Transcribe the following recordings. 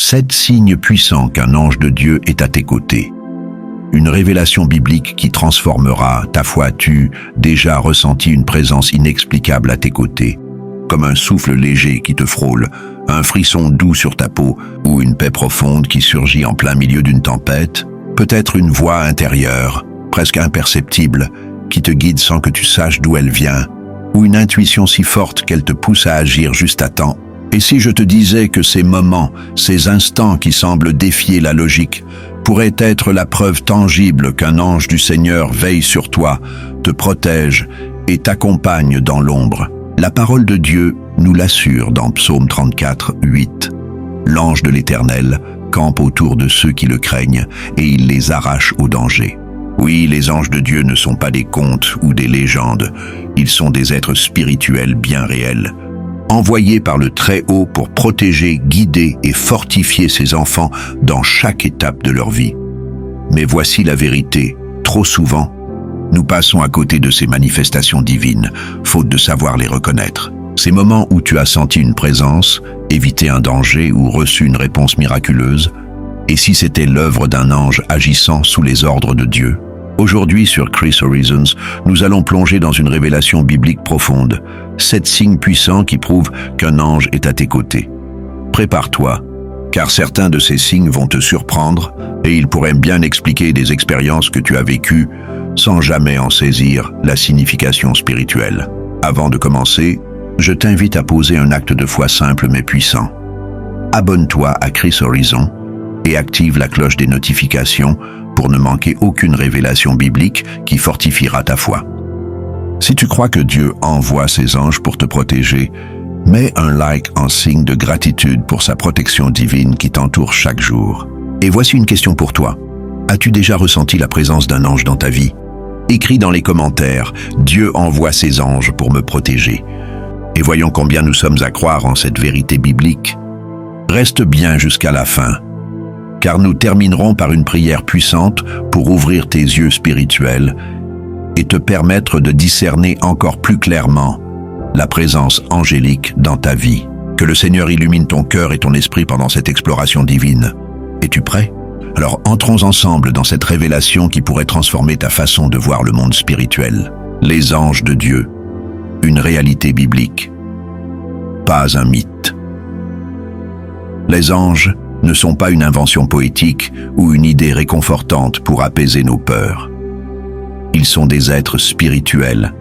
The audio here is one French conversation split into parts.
7 signes puissants qu'un ange de Dieu est à tes côtés. Une révélation biblique qui transformera ta foi. As-tu déjà ressenti une présence inexplicable à tes côtés, comme un souffle léger qui te frôle, un frisson doux sur ta peau ou une paix profonde qui surgit en plein milieu d'une tempête? Peut-être une voix intérieure, presque imperceptible, qui te guide sans que tu saches d'où elle vient, ou une intuition si forte qu'elle te pousse à agir juste à temps. Et si je te disais que ces moments, ces instants qui semblent défier la logique, pourraient être la preuve tangible qu'un ange du Seigneur veille sur toi, te protège et t'accompagne dans l'ombre? La parole de Dieu nous l'assure dans Psaume 34, 8. L'ange de l'Éternel campe autour de ceux qui le craignent et il les arrache au danger. Oui, les anges de Dieu ne sont pas des contes ou des légendes, ils sont des êtres spirituels bien réels, envoyés par le Très-Haut pour protéger, guider et fortifier ses enfants dans chaque étape de leur vie. Mais voici la vérité, trop souvent, nous passons à côté de ces manifestations divines, faute de savoir les reconnaître. Ces moments où tu as senti une présence, évité un danger ou reçu une réponse miraculeuse, et si c'était l'œuvre d'un ange agissant sous les ordres de Dieu? Aujourd'hui sur Chris Horizons, nous allons plonger dans une révélation biblique profonde, 7 signes puissants qui prouvent qu'un ange est à tes côtés. Prépare-toi, car certains de ces signes vont te surprendre et ils pourraient bien expliquer des expériences que tu as vécues sans jamais en saisir la signification spirituelle. Avant de commencer, je t'invite à poser un acte de foi simple mais puissant. Abonne-toi à Chris Horizons et active la cloche des notifications pour ne manquer aucune révélation biblique qui fortifiera ta foi. Si tu crois que Dieu envoie ses anges pour te protéger, mets un like en signe de gratitude pour sa protection divine qui t'entoure chaque jour. Et voici une question pour toi. As-tu déjà ressenti la présence d'un ange dans ta vie? Écris dans les commentaires « Dieu envoie ses anges pour me protéger ». Et voyons combien nous sommes à croire en cette vérité biblique. Reste bien jusqu'à la fin, car nous terminerons par une prière puissante pour ouvrir tes yeux spirituels et te permettre de discerner encore plus clairement la présence angélique dans ta vie. Que le Seigneur illumine ton cœur et ton esprit pendant cette exploration divine. Es-tu prêt? Alors entrons ensemble dans cette révélation qui pourrait transformer ta façon de voir le monde spirituel. Les anges de Dieu, une réalité biblique, pas un mythe. Les anges ne sont pas une invention poétique ou une idée réconfortante pour apaiser nos peurs. Ils sont des êtres spirituels,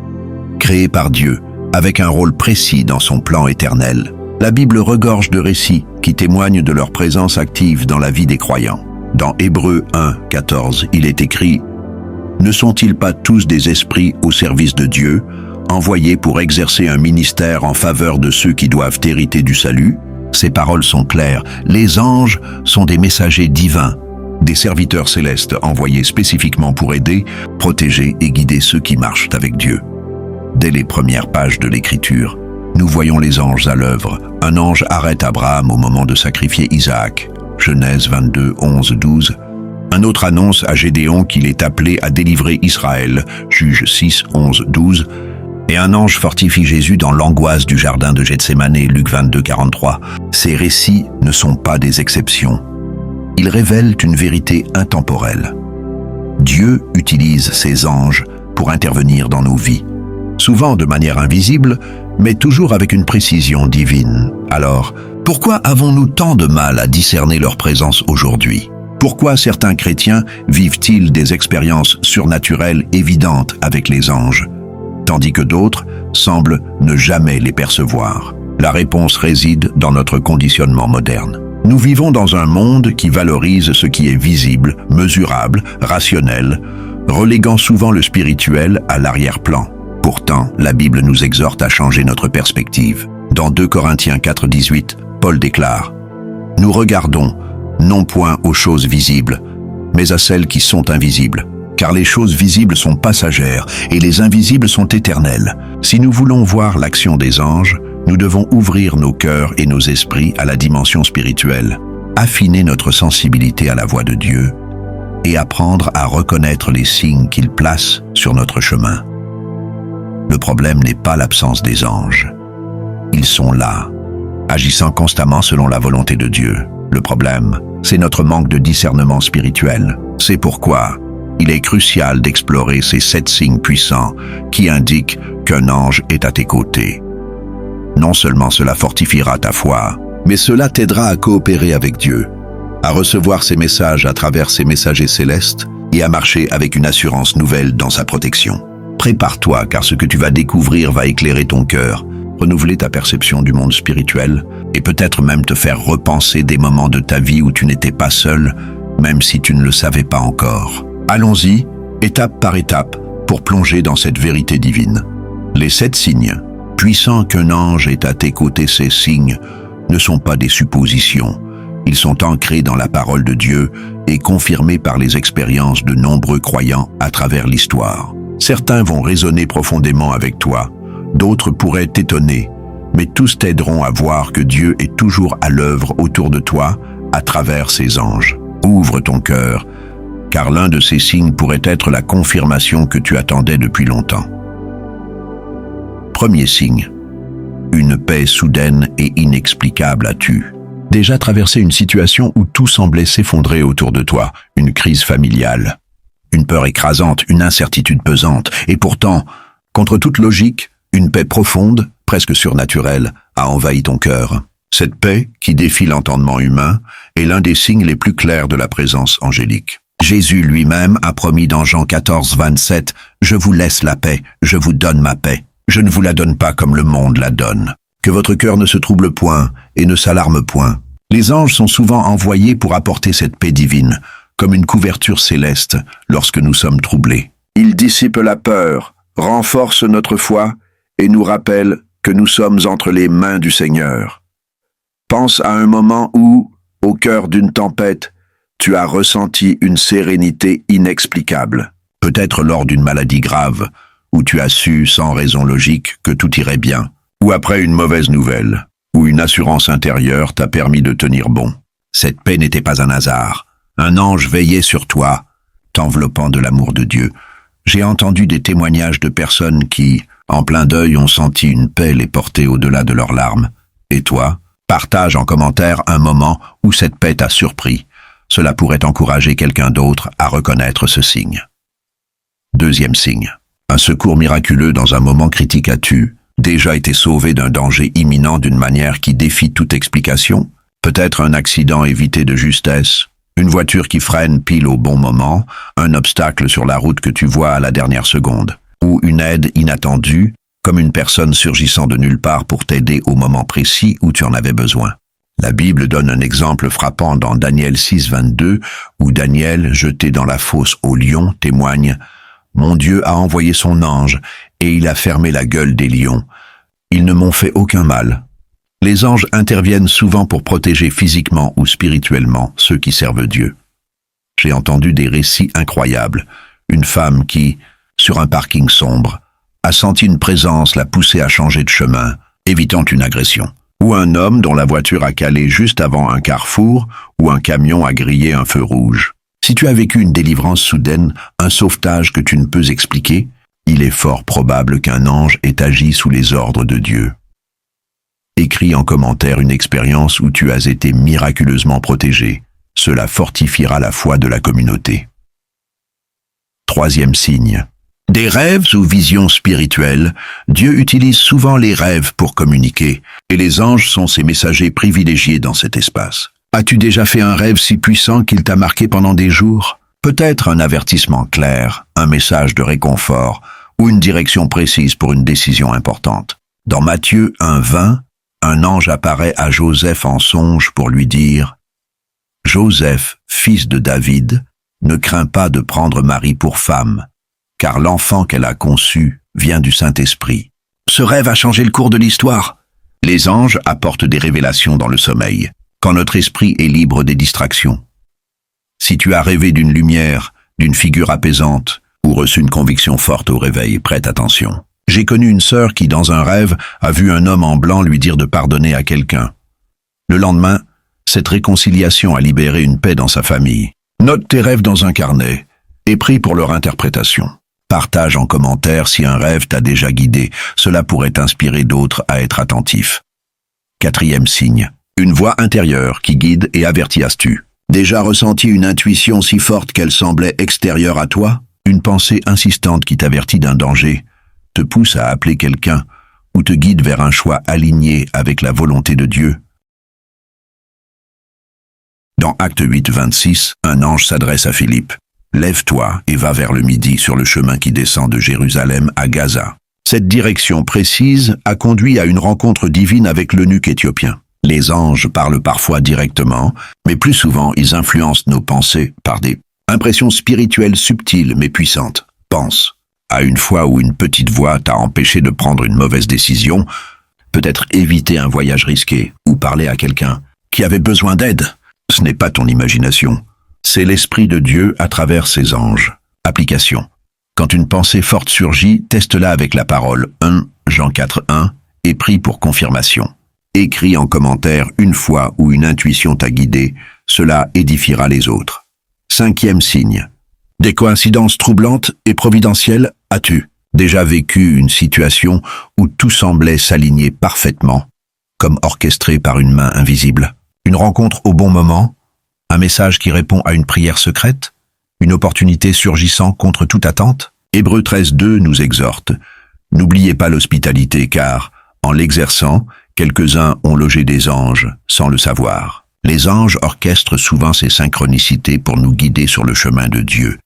créés par Dieu, avec un rôle précis dans son plan éternel. La Bible regorge de récits qui témoignent de leur présence active dans la vie des croyants. Dans Hébreux 1, 14, il est écrit « Ne sont-ils pas tous des esprits au service de Dieu, envoyés pour exercer un ministère en faveur de ceux qui doivent hériter du salut ?» Ces paroles sont claires. Les anges sont des messagers divins, des serviteurs célestes envoyés spécifiquement pour aider, protéger et guider ceux qui marchent avec Dieu. Dès les premières pages de l'Écriture, nous voyons les anges à l'œuvre. Un ange arrête Abraham au moment de sacrifier Isaac. Genèse 22, 11, 12. Un autre annonce à Gédéon qu'il est appelé à délivrer Israël. Juge 6, 11, 12. Et un ange fortifie Jésus dans l'angoisse du jardin de Gethsémane, Luc 22, 43. Ces récits ne sont pas des exceptions. Ils révèlent une vérité intemporelle. Dieu utilise ses anges pour intervenir dans nos vies, souvent de manière invisible, mais toujours avec une précision divine. Alors, pourquoi avons-nous tant de mal à discerner leur présence aujourd'hui? Pourquoi certains chrétiens vivent-ils des expériences surnaturelles évidentes avec les anges, tandis que d'autres semblent ne jamais les percevoir? La réponse réside dans notre conditionnement moderne. Nous vivons dans un monde qui valorise ce qui est visible, mesurable, rationnel, reléguant souvent le spirituel à l'arrière-plan. Pourtant, la Bible nous exhorte à changer notre perspective. Dans 2 Corinthiens 4, 18, Paul déclare « Nous regardons, non point aux choses visibles, mais à celles qui sont invisibles. Car les choses visibles sont passagères et les invisibles sont éternelles. Si nous voulons voir l'action des anges, nous devons ouvrir nos cœurs et nos esprits à la dimension spirituelle, affiner notre sensibilité à la voix de Dieu et apprendre à reconnaître les signes qu'il place sur notre chemin. Le problème n'est pas l'absence des anges. Ils sont là, agissant constamment selon la volonté de Dieu. Le problème, c'est notre manque de discernement spirituel. C'est pourquoi il est crucial d'explorer ces 7 signes puissants qui indiquent qu'un ange est à tes côtés. Non seulement cela fortifiera ta foi, mais cela t'aidera à coopérer avec Dieu, à recevoir ses messages à travers ses messagers célestes et à marcher avec une assurance nouvelle dans sa protection. Prépare-toi, car ce que tu vas découvrir va éclairer ton cœur, renouveler ta perception du monde spirituel et peut-être même te faire repenser des moments de ta vie où tu n'étais pas seul, même si tu ne le savais pas encore. Allons-y, étape par étape, pour plonger dans cette vérité divine. Les 7 signes, puissants qu'un ange est à tes côtés, ces signes ne sont pas des suppositions. Ils sont ancrés dans la parole de Dieu et confirmés par les expériences de nombreux croyants à travers l'histoire. Certains vont résonner profondément avec toi, d'autres pourraient t'étonner, mais tous t'aideront à voir que Dieu est toujours à l'œuvre autour de toi à travers ses anges. Ouvre ton cœur, car l'un de ces signes pourrait être la confirmation que tu attendais depuis longtemps. Premier signe, une paix soudaine et inexplicable as-tu déjà traversé une situation où tout semblait s'effondrer autour de toi, une crise familiale, une peur écrasante, une incertitude pesante, et pourtant, contre toute logique, une paix profonde, presque surnaturelle, a envahi ton cœur. Cette paix, qui défie l'entendement humain, est l'un des signes les plus clairs de la présence angélique. Jésus lui-même a promis dans Jean 14, 27, « Je vous laisse la paix, je vous donne ma paix. Je ne vous la donne pas comme le monde la donne. Que votre cœur ne se trouble point et ne s'alarme point. » Les anges sont souvent envoyés pour apporter cette paix divine, comme une couverture céleste lorsque nous sommes troublés. Ils dissipent la peur, renforcent notre foi et nous rappellent que nous sommes entre les mains du Seigneur. Pense à un moment où, au cœur d'une tempête, tu as ressenti une sérénité inexplicable. Peut-être lors d'une maladie grave, où tu as su, sans raison logique, que tout irait bien. Ou après une mauvaise nouvelle, où une assurance intérieure t'a permis de tenir bon. Cette paix n'était pas un hasard. Un ange veillait sur toi, t'enveloppant de l'amour de Dieu. J'ai entendu des témoignages de personnes qui, en plein deuil, ont senti une paix les porter au-delà de leurs larmes. Et toi, partage en commentaire un moment où cette paix t'a surpris. Cela pourrait encourager quelqu'un d'autre à reconnaître ce signe. Deuxième signe. Un secours miraculeux dans un moment critique as-tu déjà été sauvé d'un danger imminent d'une manière qui défie toute explication? Peut-être un accident évité de justesse, une voiture qui freine pile au bon moment, un obstacle sur la route que tu vois à la dernière seconde, ou une aide inattendue, comme une personne surgissant de nulle part pour t'aider au moment précis où tu en avais besoin. La Bible donne un exemple frappant dans Daniel 6, 22, où Daniel, jeté dans la fosse aux lions, témoigne « Mon Dieu a envoyé son ange, et il a fermé la gueule des lions. Ils ne m'ont fait aucun mal. » Les anges interviennent souvent pour protéger physiquement ou spirituellement ceux qui servent Dieu. J'ai entendu des récits incroyables. Une femme qui, sur un parking sombre, a senti une présence la pousser à changer de chemin, évitant une agression. Ou un homme dont la voiture a calé juste avant un carrefour ou un camion a grillé un feu rouge. Si tu as vécu une délivrance soudaine, un sauvetage que tu ne peux expliquer, il est fort probable qu'un ange ait agi sous les ordres de Dieu. Écris en commentaire une expérience où tu as été miraculeusement protégé. Cela fortifiera la foi de la communauté. Troisième signe. Des rêves ou visions spirituelles, Dieu utilise souvent les rêves pour communiquer, et les anges sont ses messagers privilégiés dans cet espace. As-tu déjà fait un rêve si puissant qu'il t'a marqué pendant des jours? Peut-être un avertissement clair, un message de réconfort, ou une direction précise pour une décision importante. Dans Matthieu 1:20, un ange apparaît à Joseph en songe pour lui dire « Joseph, fils de David, ne crains pas de prendre Marie pour femme, car l'enfant qu'elle a conçu vient du Saint-Esprit. » Ce rêve a changé le cours de l'histoire. Les anges apportent des révélations dans le sommeil, quand notre esprit est libre des distractions. Si tu as rêvé d'une lumière, d'une figure apaisante, ou reçu une conviction forte au réveil, prête attention. J'ai connu une sœur qui, dans un rêve, a vu un homme en blanc lui dire de pardonner à quelqu'un. Le lendemain, cette réconciliation a libéré une paix dans sa famille. Note tes rêves dans un carnet et prie pour leur interprétation. Partage en commentaire si un rêve t'a déjà guidé. Cela pourrait inspirer d'autres à être attentifs. Quatrième signe. Une voix intérieure qui guide et avertit. As-tu déjà ressenti une intuition si forte qu'elle semblait extérieure à toi? Une pensée insistante qui t'avertit d'un danger, te pousse à appeler quelqu'un ou te guide vers un choix aligné avec la volonté de Dieu? Dans Acte 8, 26, un ange s'adresse à Philippe. « Lève-toi et va vers le midi sur le chemin qui descend de Jérusalem à Gaza. » Cette direction précise a conduit à une rencontre divine avec l'eunuque éthiopien. Les anges parlent parfois directement, mais plus souvent ils influencent nos pensées par des impressions spirituelles subtiles mais puissantes. Pense à une fois où une petite voix t'a empêché de prendre une mauvaise décision, peut-être éviter un voyage risqué ou parler à quelqu'un qui avait besoin d'aide. Ce n'est pas ton imagination, c'est l'Esprit de Dieu à travers ses anges. Application. Quand une pensée forte surgit, teste-la avec la parole 1 Jean 4, 1 et prie pour confirmation. Écris en commentaire une fois où une intuition t'a guidé, cela édifiera les autres. 5e signe. Des coïncidences troublantes et providentielles, as-tu déjà vécu une situation où tout semblait s'aligner parfaitement, comme orchestré par une main invisible? Une rencontre au bon moment? Un message qui répond à une prière secrète? Une opportunité surgissant contre toute attente? Hébreux 13, 2 nous exhorte. N'oubliez pas l'hospitalité car, en l'exerçant, quelques-uns ont logé des anges sans le savoir. Les anges orchestrent souvent ces synchronicités pour nous guider sur le chemin de Dieu.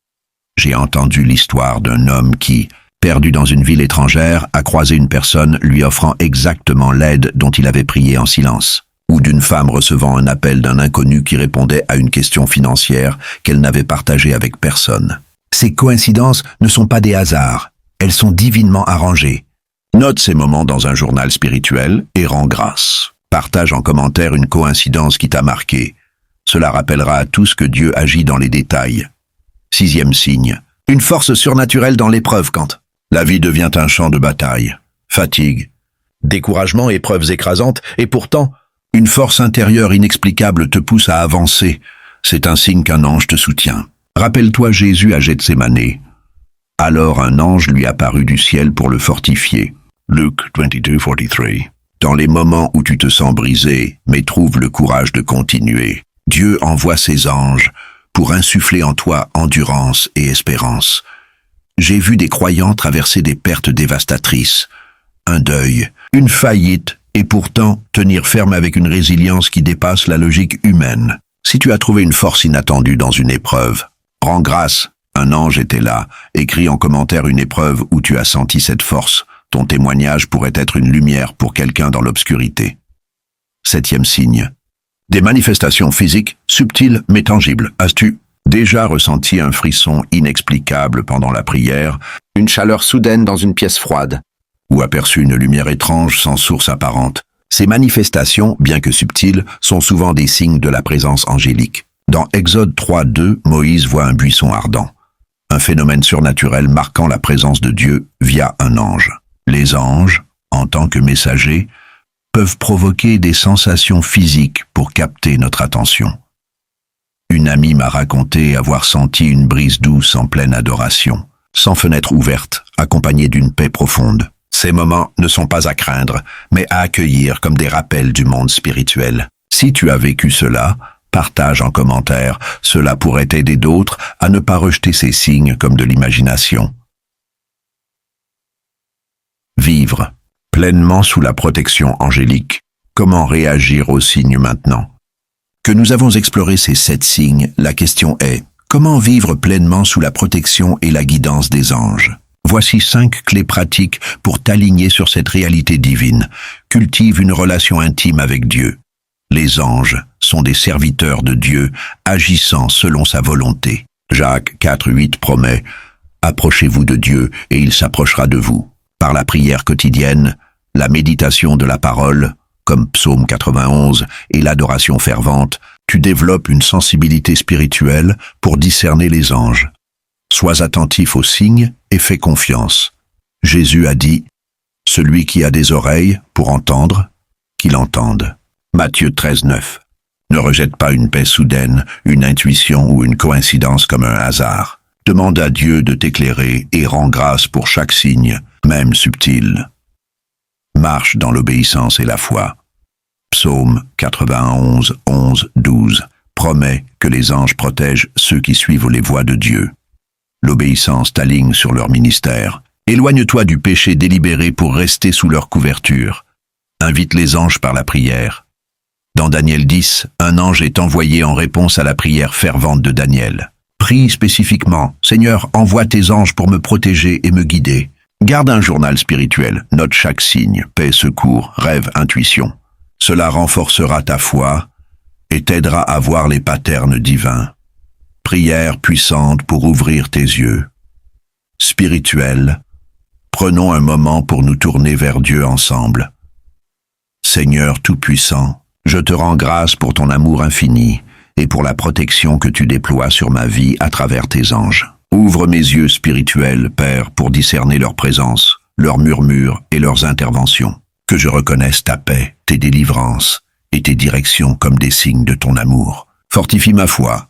J'ai entendu l'histoire d'un homme qui, perdu dans une ville étrangère, a croisé une personne lui offrant exactement l'aide dont il avait prié en silence. Ou d'une femme recevant un appel d'un inconnu qui répondait à une question financière qu'elle n'avait partagée avec personne. Ces coïncidences ne sont pas des hasards, elles sont divinement arrangées. Note ces moments dans un journal spirituel et rends grâce. Partage en commentaire une coïncidence qui t'a marqué. Cela rappellera à tous que Dieu agit dans les détails. 6e signe. Une force surnaturelle dans l'épreuve quand la vie devient un champ de bataille. Fatigue, découragement, épreuves écrasantes, et pourtant, une force intérieure inexplicable te pousse à avancer. C'est un signe qu'un ange te soutient. Rappelle-toi Jésus à Gethsémanée. Alors un ange lui apparut du ciel pour le fortifier. Luc 22, 43. Dans les moments où tu te sens brisé, mais trouve le courage de continuer, Dieu envoie ses anges pour insuffler en toi endurance et espérance. J'ai vu des croyants traverser des pertes dévastatrices, un deuil, une faillite, et pourtant tenir ferme avec une résilience qui dépasse la logique humaine. Si tu as trouvé une force inattendue dans une épreuve, rends grâce, un ange était là. Écris en commentaire une épreuve où tu as senti cette force. Ton témoignage pourrait être une lumière pour quelqu'un dans l'obscurité. 7e signe. Des manifestations physiques, subtiles mais tangibles. As-tu déjà ressenti un frisson inexplicable pendant la prière, une chaleur soudaine dans une pièce froide, ou aperçu une lumière étrange sans source apparente? Ces manifestations, bien que subtiles, sont souvent des signes de la présence angélique. Dans Exode 3, 2, Moïse voit un buisson ardent. Un phénomène surnaturel marquant la présence de Dieu via un ange. Les anges, en tant que messagers, peuvent provoquer des sensations physiques pour capter notre attention. Une amie m'a raconté avoir senti une brise douce en pleine adoration, sans fenêtre ouverte, accompagnée d'une paix profonde. Ces moments ne sont pas à craindre, mais à accueillir comme des rappels du monde spirituel. Si tu as vécu cela, partage en commentaire, cela pourrait aider d'autres à ne pas rejeter ces signes comme de l'imagination. Vivre pleinement sous la protection angélique. Comment réagir aux signes maintenant? Que nous avons exploré ces 7 signes, la question est, comment vivre pleinement sous la protection et la guidance des anges? Voici 5 clés pratiques pour t'aligner sur cette réalité divine. Cultive une relation intime avec Dieu. Les anges sont des serviteurs de Dieu, agissant selon sa volonté. Jacques 4, 8 promet « Approchez-vous de Dieu et il s'approchera de vous ». Par la prière quotidienne, la méditation de la parole, comme Psaume 91, et l'adoration fervente, tu développes une sensibilité spirituelle pour discerner les anges. Sois attentif aux signes et fais confiance. Jésus a dit « Celui qui a des oreilles pour entendre, qu'il entende ». Matthieu 13, 9. Ne rejette pas une paix soudaine, une intuition ou une coïncidence comme un hasard. Demande à Dieu de t'éclairer et rends grâce pour chaque signe, même subtil. Marche dans l'obéissance et la foi. Psaume 91, 11, 12 promet que les anges protègent ceux qui suivent les voies de Dieu. L'obéissance t'aligne sur leur ministère. Éloigne-toi du péché délibéré pour rester sous leur couverture. Invite les anges par la prière. Dans Daniel 10, un ange est envoyé en réponse à la prière fervente de Daniel. Prie spécifiquement, Seigneur, envoie tes anges pour me protéger et me guider. Garde un journal spirituel, note chaque signe, paix, secours, rêve, intuition. Cela renforcera ta foi et t'aidera à voir les patterns divins. Prière puissante pour ouvrir tes yeux. Spirituelle, prenons un moment pour nous tourner vers Dieu ensemble. Seigneur Tout-Puissant, je te rends grâce pour ton amour infini et pour la protection que tu déploies sur ma vie à travers tes anges. Ouvre mes yeux spirituels, Père, pour discerner leur présence, leurs murmures et leurs interventions. Que je reconnaisse ta paix, tes délivrances et tes directions comme des signes de ton amour. Fortifie ma foi,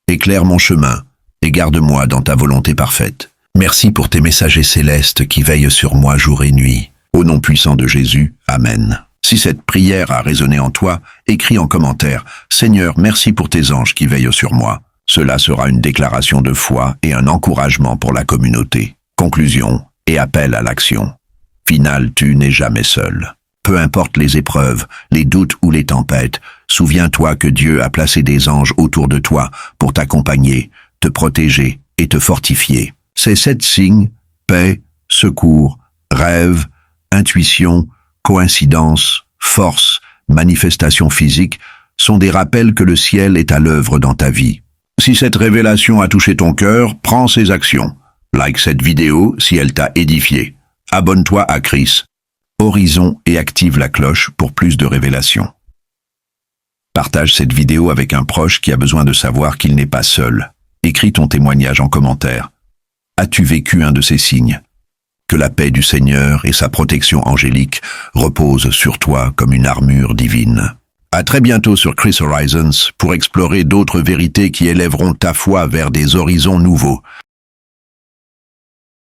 éclaire mon chemin et garde-moi dans ta volonté parfaite. Merci pour tes messagers célestes qui veillent sur moi jour et nuit. Au nom puissant de Jésus, Amen. Si cette prière a résonné en toi, écris en commentaire « Seigneur, merci pour tes anges qui veillent sur moi ». Cela sera une déclaration de foi et un encouragement pour la communauté. Conclusion et appel à l'action. Finale, tu n'es jamais seul. Peu importe les épreuves, les doutes ou les tempêtes, souviens-toi que Dieu a placé des anges autour de toi pour t'accompagner, te protéger et te fortifier. Ces 7 signes, paix, secours, rêve, intuition, coïncidence, force, manifestation physique, sont des rappels que le ciel est à l'œuvre dans ta vie. Si cette révélation a touché ton cœur, prends ces actions. Like cette vidéo si elle t'a édifié. Abonne-toi à Chris Horizon et active la cloche pour plus de révélations. Partage cette vidéo avec un proche qui a besoin de savoir qu'il n'est pas seul. Écris ton témoignage en commentaire. As-tu vécu un de ces signes? Que la paix du Seigneur et sa protection angélique reposent sur toi comme une armure divine. À très bientôt sur Chris Horizons pour explorer d'autres vérités qui élèveront ta foi vers des horizons nouveaux.